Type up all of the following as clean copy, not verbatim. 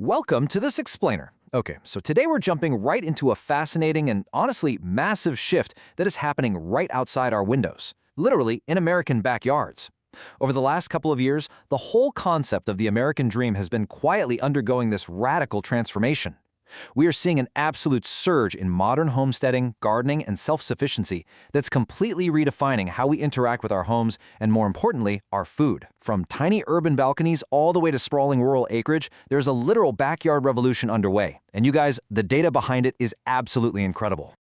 Welcome to this explainer. Okay, so today we're jumping right into a fascinating and honestly massive shift that is happening right outside our windows, literally in American backyards. Over the last couple of years, the whole concept of the American dream has been quietly undergoing this radical transformation. We are seeing an absolute surge in modern homesteading, gardening, and self-sufficiency that's completely redefining how we interact with our homes and, more importantly, our food. From tiny urban balconies all the way to sprawling rural acreage, there's a literal backyard revolution underway. And you guys, the data behind it is absolutely incredible.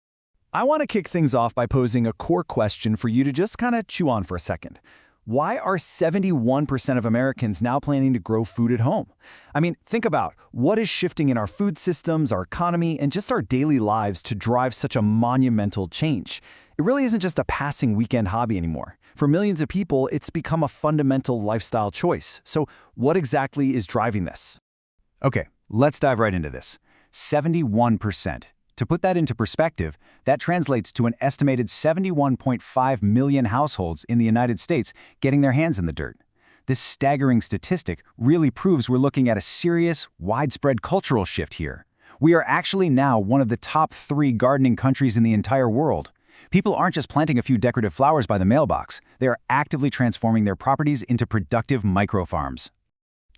I want to kick things off by posing a core question for you to just kind of chew on for a second. Why are 71% of Americans now planning to grow food at home? I mean, think about what is shifting in our food systems, our economy, and just our daily lives to drive such a monumental change. It really isn't just a passing weekend hobby anymore. For millions of people, it's become a fundamental lifestyle choice. So what exactly is driving this? Okay, let's dive right into this. 71%. To put that into perspective, that translates to an estimated 71.5 million households in the United States getting their hands in the dirt. This staggering statistic really proves we're looking at a serious, widespread cultural shift here. We are actually now one of the top 3 gardening countries in the entire world. People aren't just planting a few decorative flowers by the mailbox. They are actively transforming their properties into productive micro-farms.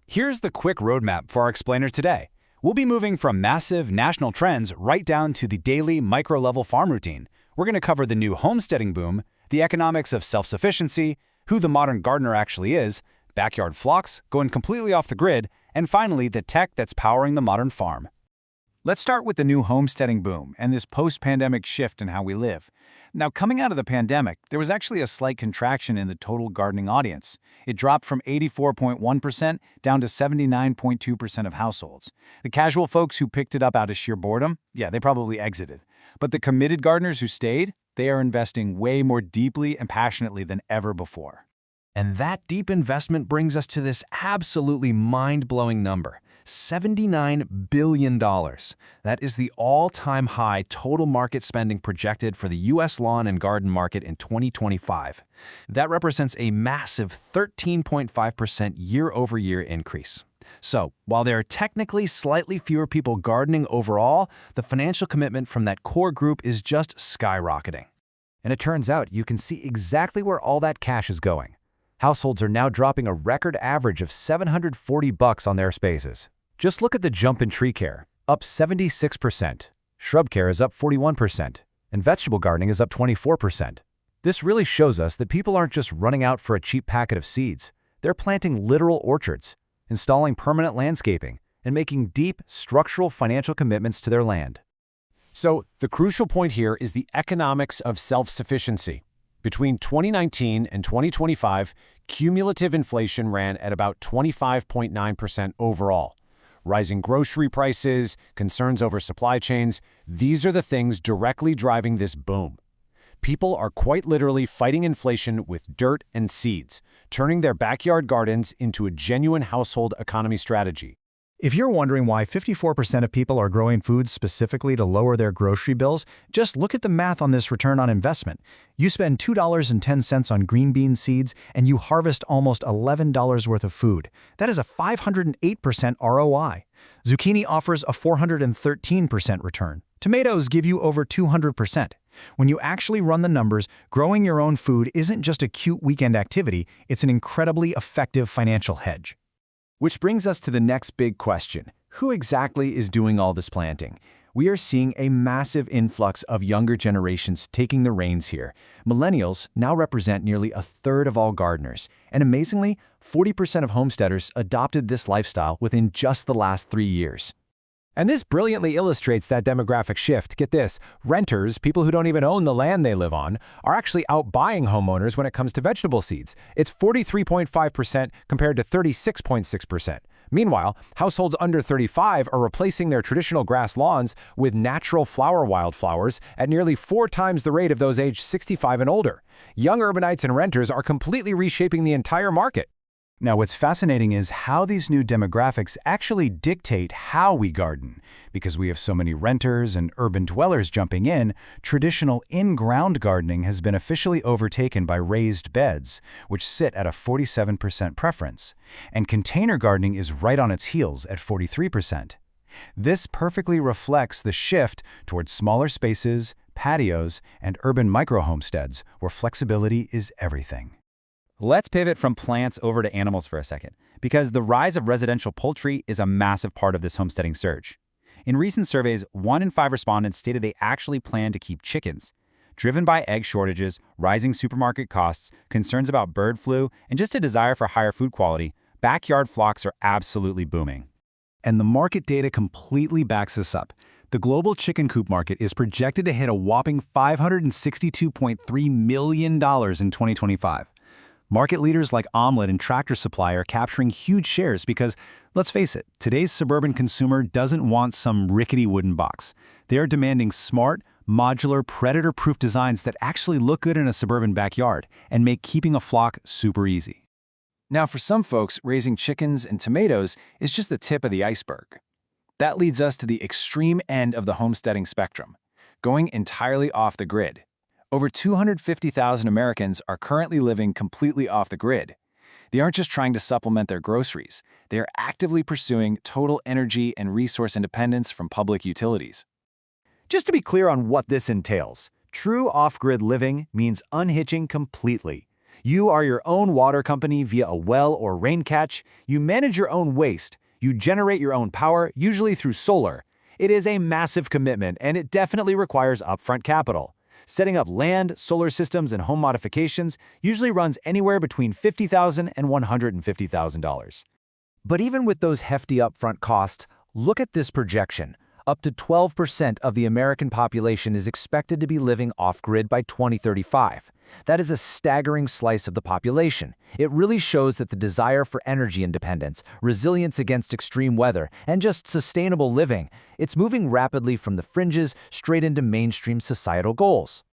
Here's the quick roadmap for our explainer today. We'll be moving from massive national trends right down to the daily micro-level farm routine. We're going to cover the new homesteading boom, the economics of self-sufficiency, who the modern gardener actually is, backyard flocks going completely off the grid, and finally the tech that's powering the modern farm. Let's start with the new homesteading boom and this post-pandemic shift in how we live. Now, coming out of the pandemic, there was actually a slight contraction in the total gardening audience. It dropped from 84.1% down to 79.2% of households. The casual folks who picked it up out of sheer boredom, yeah, they probably exited. But the committed gardeners who stayed, they are investing way more deeply and passionately than ever before. And that deep investment brings us to this absolutely mind-blowing number. $79 billion. That is the all-time high total market spending projected for the U.S. lawn and garden market in 2025. That represents a massive 13.5% year-over-year increase. So, while there are technically slightly fewer people gardening overall, the financial commitment from that core group is just skyrocketing. And it turns out you can see exactly where all that cash is going. Households are now dropping a record average of $740 on their spaces. Just look at the jump in tree care, up 76%. Shrub care is up 41%. And vegetable gardening is up 24%. This really shows us that people aren't just running out for a cheap packet of seeds. They're planting literal orchards, installing permanent landscaping, and making deep, structural financial commitments to their land. So, the crucial point here is the economics of self-sufficiency. Between 2019 and 2025, cumulative inflation ran at about 25.9% overall. Rising grocery prices, concerns over supply chains, these are the things directly driving this boom. People are quite literally fighting inflation with dirt and seeds, turning their backyard gardens into a genuine household economy strategy. If you're wondering why 54% of people are growing food specifically to lower their grocery bills, just look at the math on this return on investment. You spend $2.10 on green bean seeds, and you harvest almost $11 worth of food. That is a 508% ROI. Zucchini offers a 413% return. Tomatoes give you over 200%. When you actually run the numbers, growing your own food isn't just a cute weekend activity, it's an incredibly effective financial hedge. Which brings us to the next big question. Who exactly is doing all this planting? We are seeing a massive influx of younger generations taking the reins here. Millennials now represent nearly a third of all gardeners. And amazingly, 40% of homesteaders adopted this lifestyle within just the last 3 years. And this brilliantly illustrates that demographic shift. Get this, renters, people who don't even own the land they live on, are actually outbuying homeowners when it comes to vegetable seeds. It's 43.5% compared to 36.6%. Meanwhile, households under 35 are replacing their traditional grass lawns with natural flower wildflowers at nearly 4 times the rate of those aged 65 and older. Young urbanites and renters are completely reshaping the entire market. Now, what's fascinating is how these new demographics actually dictate how we garden. Because we have so many renters and urban dwellers jumping in, traditional in-ground gardening has been officially overtaken by raised beds, which sit at a 47% preference. And container gardening is right on its heels at 43%. This perfectly reflects the shift towards smaller spaces, patios, and urban micro-homesteads where flexibility is everything. Let's pivot from plants over to animals for a second, because the rise of residential poultry is a massive part of this homesteading surge. In recent surveys, 1 in 5 respondents stated they actually plan to keep chickens. Driven by egg shortages, rising supermarket costs, concerns about bird flu, and just a desire for higher food quality, backyard flocks are absolutely booming. And the market data completely backs this up. The global chicken coop market is projected to hit a whopping $562.3 million in 2025. Market leaders like Omelette and Tractor Supply are capturing huge shares because, let's face it, today's suburban consumer doesn't want some rickety wooden box. They are demanding smart, modular, predator-proof designs that actually look good in a suburban backyard and make keeping a flock super easy. Now, for some folks, raising chickens and tomatoes is just the tip of the iceberg. That leads us to the extreme end of the homesteading spectrum, going entirely off the grid. Over 250,000 Americans are currently living completely off the grid. They aren't just trying to supplement their groceries, they are actively pursuing total energy and resource independence from public utilities. Just to be clear on what this entails, true off-grid living means unhitching completely. You are your own water company via a well or rain catch, you manage your own waste, you generate your own power, usually through solar. It is a massive commitment, and it definitely requires upfront capital. Setting up land, solar systems, and home modifications usually runs anywhere between $50,000 and $150,000. But even with those hefty upfront costs, look at this projection. Up to 12% of the American population is expected to be living off-grid by 2035. That is a staggering slice of the population. It really shows that the desire for energy independence, resilience against extreme weather, and just sustainable living, it's moving rapidly from the fringes straight into mainstream societal goals.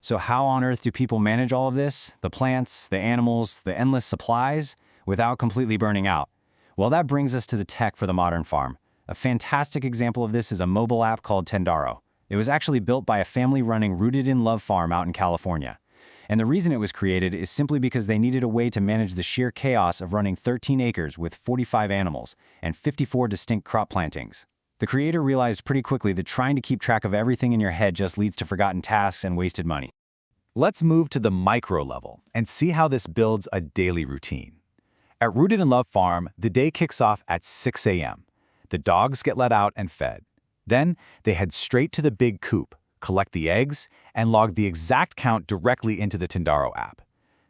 So how on earth do people manage all of this, the plants, the animals, the endless supplies, without completely burning out? Well, that brings us to the tech for the modern farm. A fantastic example of this is a mobile app called Tendaro. It was actually built by a family running Rooted in Love farm out in California. And the reason it was created is simply because they needed a way to manage the sheer chaos of running 13 acres with 45 animals and 54 distinct crop plantings. The creator realized pretty quickly that trying to keep track of everything in your head just leads to forgotten tasks and wasted money. Let's move to the micro level and see how this builds a daily routine. At Rooted in Love farm, the day kicks off at 6 a.m. The dogs get let out and fed. Then they head straight to the big coop, collect the eggs, and log the exact count directly into the Tendaro app.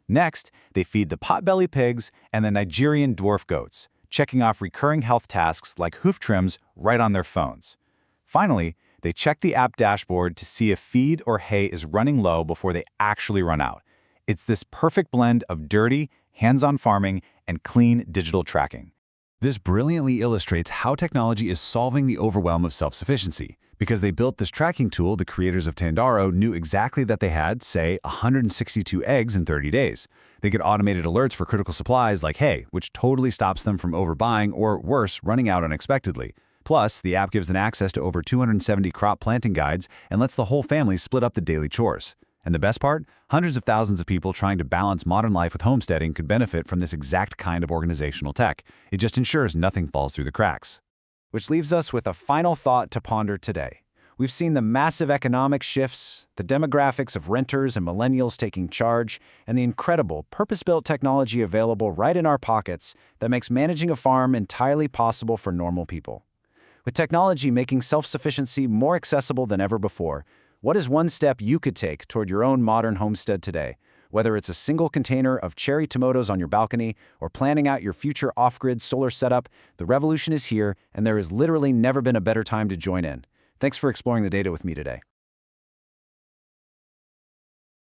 Next, they feed the potbelly pigs and the Nigerian dwarf goats, checking off recurring health tasks like hoof trims right on their phones. Finally, they check the app dashboard to see if feed or hay is running low before they actually run out. It's this perfect blend of dirty, hands-on farming and clean digital tracking. This brilliantly illustrates how technology is solving the overwhelm of self-sufficiency. Because they built this tracking tool, the creators of Tendaro knew exactly that they had, say, 162 eggs in 30 days. They get automated alerts for critical supplies like hay, which totally stops them from overbuying or, worse, running out unexpectedly. Plus, the app gives them access to over 270 crop planting guides and lets the whole family split up the daily chores. And the best part? Hundreds of thousands of people trying to balance modern life with homesteading could benefit from this exact kind of organizational tech. It just ensures nothing falls through the cracks. Which leaves us with a final thought to ponder today. We've seen the massive economic shifts, the demographics of renters and millennials taking charge, and the incredible purpose-built technology available right in our pockets that makes managing a farm entirely possible for normal people. With technology making self-sufficiency more accessible than ever before, what is one step you could take toward your own modern homestead today? Whether it's a single container of cherry tomatoes on your balcony or planning out your future off-grid solar setup, the revolution is here, and there has literally never been a better time to join in. Thanks for exploring the data with me today.